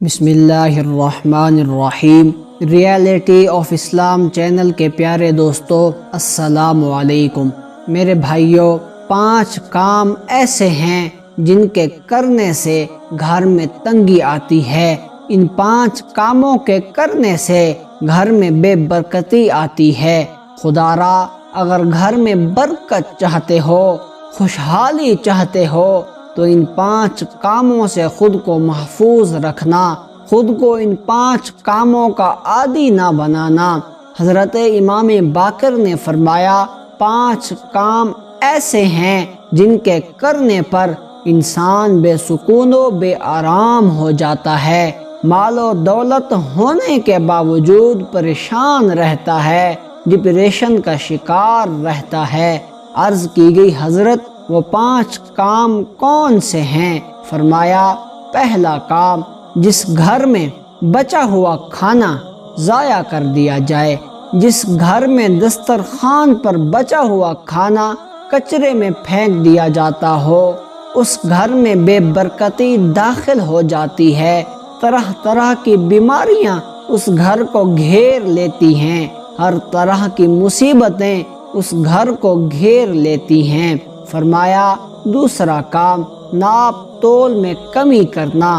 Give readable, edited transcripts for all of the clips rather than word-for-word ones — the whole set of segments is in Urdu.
بسم اللہ الرحمن الرحیم۔ ریالٹی آف اسلام چینل کے پیارے دوستو، السلام علیکم۔ میرے بھائیوں، 5 کام ایسے ہیں جن کے کرنے سے گھر میں تنگی آتی ہے۔ ان 5 کاموں کے کرنے سے گھر میں بے برکتی آتی ہے۔ خدا را، اگر گھر میں برکت چاہتے ہو، خوشحالی چاہتے ہو، تو ان 5 کاموں سے خود کو محفوظ رکھنا، خود کو ان 5 کاموں کا عادی نہ بنانا۔ حضرت امام باقر نے فرمایا، 5 کام ایسے ہیں جن کے کرنے پر انسان بے سکون و بے آرام ہو جاتا ہے، مال و دولت ہونے کے باوجود پریشان رہتا ہے، ڈپریشن کا شکار رہتا ہے۔ عرض کی گئی، حضرت وہ 5 کام کون سے ہیں؟ فرمایا، پہلا کام، جس گھر میں بچا ہوا کھانا ضائع کر دیا جائے، جس گھر میں دسترخوان پر بچا ہوا کھانا کچرے میں پھینک دیا جاتا ہو، اس گھر میں بے برکتی داخل ہو جاتی ہے، طرح طرح کی بیماریاں اس گھر کو گھیر لیتی ہیں، ہر طرح کی مصیبتیں اس گھر کو گھیر لیتی ہیں۔ فرمایا، دوسرا کام، ناپ تول میں کمی کرنا۔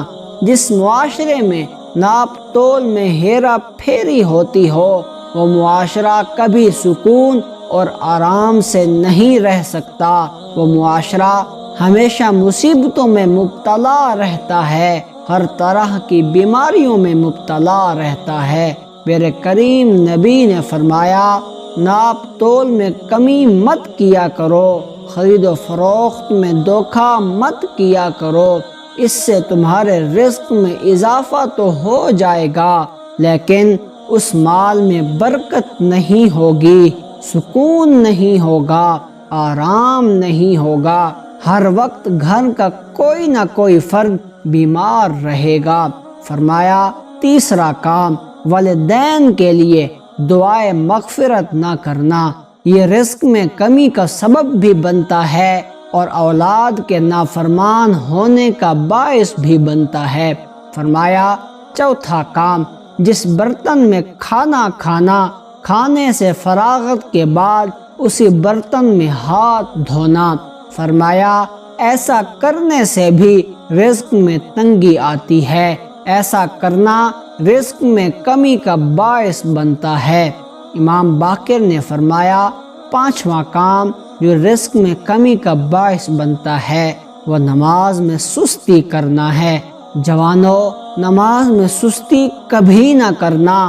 جس معاشرے میں ناپ تول میں ہیرا پھیری ہوتی ہو، وہ معاشرہ کبھی سکون اور آرام سے نہیں رہ سکتا، وہ معاشرہ ہمیشہ مصیبتوں میں مبتلا رہتا ہے، ہر طرح کی بیماریوں میں مبتلا رہتا ہے۔ میرے کریم نبی نے فرمایا، ناپ تول میں کمی مت کیا کرو، خرید و فروخت میں دھوکہ مت کیا کرو، اس سے تمہارے رزق میں اضافہ تو ہو جائے گا، لیکن اس مال میں برکت نہیں ہوگی، سکون نہیں ہوگا، آرام نہیں ہوگا، ہر وقت گھر کا کوئی نہ کوئی فرد بیمار رہے گا۔ فرمایا، تیسرا کام، والدین کے لیے دعائے مغفرت نہ کرنا۔ یہ رزق میں کمی کا سبب بھی بنتا ہے اور اولاد کے نافرمان ہونے کا باعث بھی بنتا ہے۔ فرمایا، چوتھا کام، جس برتن میں کھانا کھانا، کھانے سے فراغت کے بعد اسی برتن میں ہاتھ دھونا۔ فرمایا، ایسا کرنے سے بھی رزق میں تنگی آتی ہے، ایسا کرنا رزق میں کمی کا باعث بنتا ہے۔ امام باقر نے فرمایا، 5واں کام جو رزق میں کمی کا باعث بنتا ہے، وہ نماز میں سستی کرنا ہے۔ جوانوں، نماز میں سستی کبھی نہ کرنا۔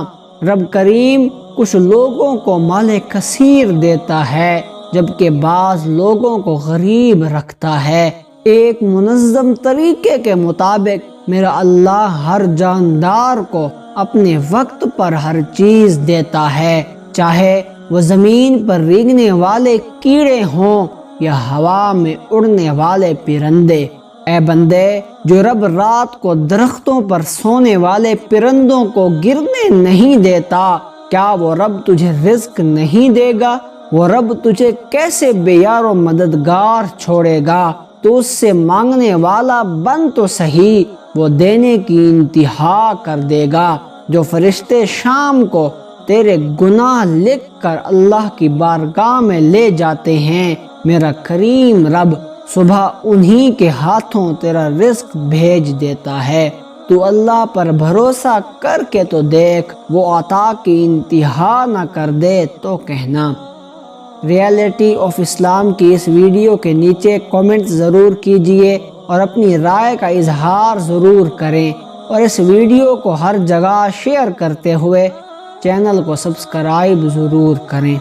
رب کریم کچھ لوگوں کو مال کثیر دیتا ہے، جبکہ بعض لوگوں کو غریب رکھتا ہے۔ ایک منظم طریقے کے مطابق میرا اللہ ہر جاندار کو اپنے وقت پر ہر چیز دیتا ہے، چاہے وہ زمین پر رینگنے والے کیڑے ہوں یا ہوا میں اڑنے والے پرندے۔ اے بندے، جو رب رات کو درختوں پر سونے والے پرندوں کو گرنے نہیں دیتا، کیا وہ رب تجھے رزق نہیں دے گا؟ وہ رب تجھے کیسے بے یار و مددگار چھوڑے گا؟ تو اس سے مانگنے والا بن تو صحیح، وہ دینے کی انتہا کر دے گا۔ جو فرشتے شام کو تیرے گناہ لکھ کر اللہ کی بارگاہ میں لے جاتے ہیں، میرا کریم رب صبح انہی کے ہاتھوں تیرا رزق بھیج دیتا ہے۔ تو اللہ پر بھروسہ کر کے تو دیکھ، وہ عطا کی انتہا نہ کر دے تو کہنا۔ ریالٹی آف اسلام کی اس ویڈیو کے نیچے کومنٹ ضرور کیجئے اور اپنی رائے کا اظہار ضرور کریں، اور اس ویڈیو کو ہر جگہ شیئر کرتے ہوئے چینل کو سبسکرائب ضرور کریں۔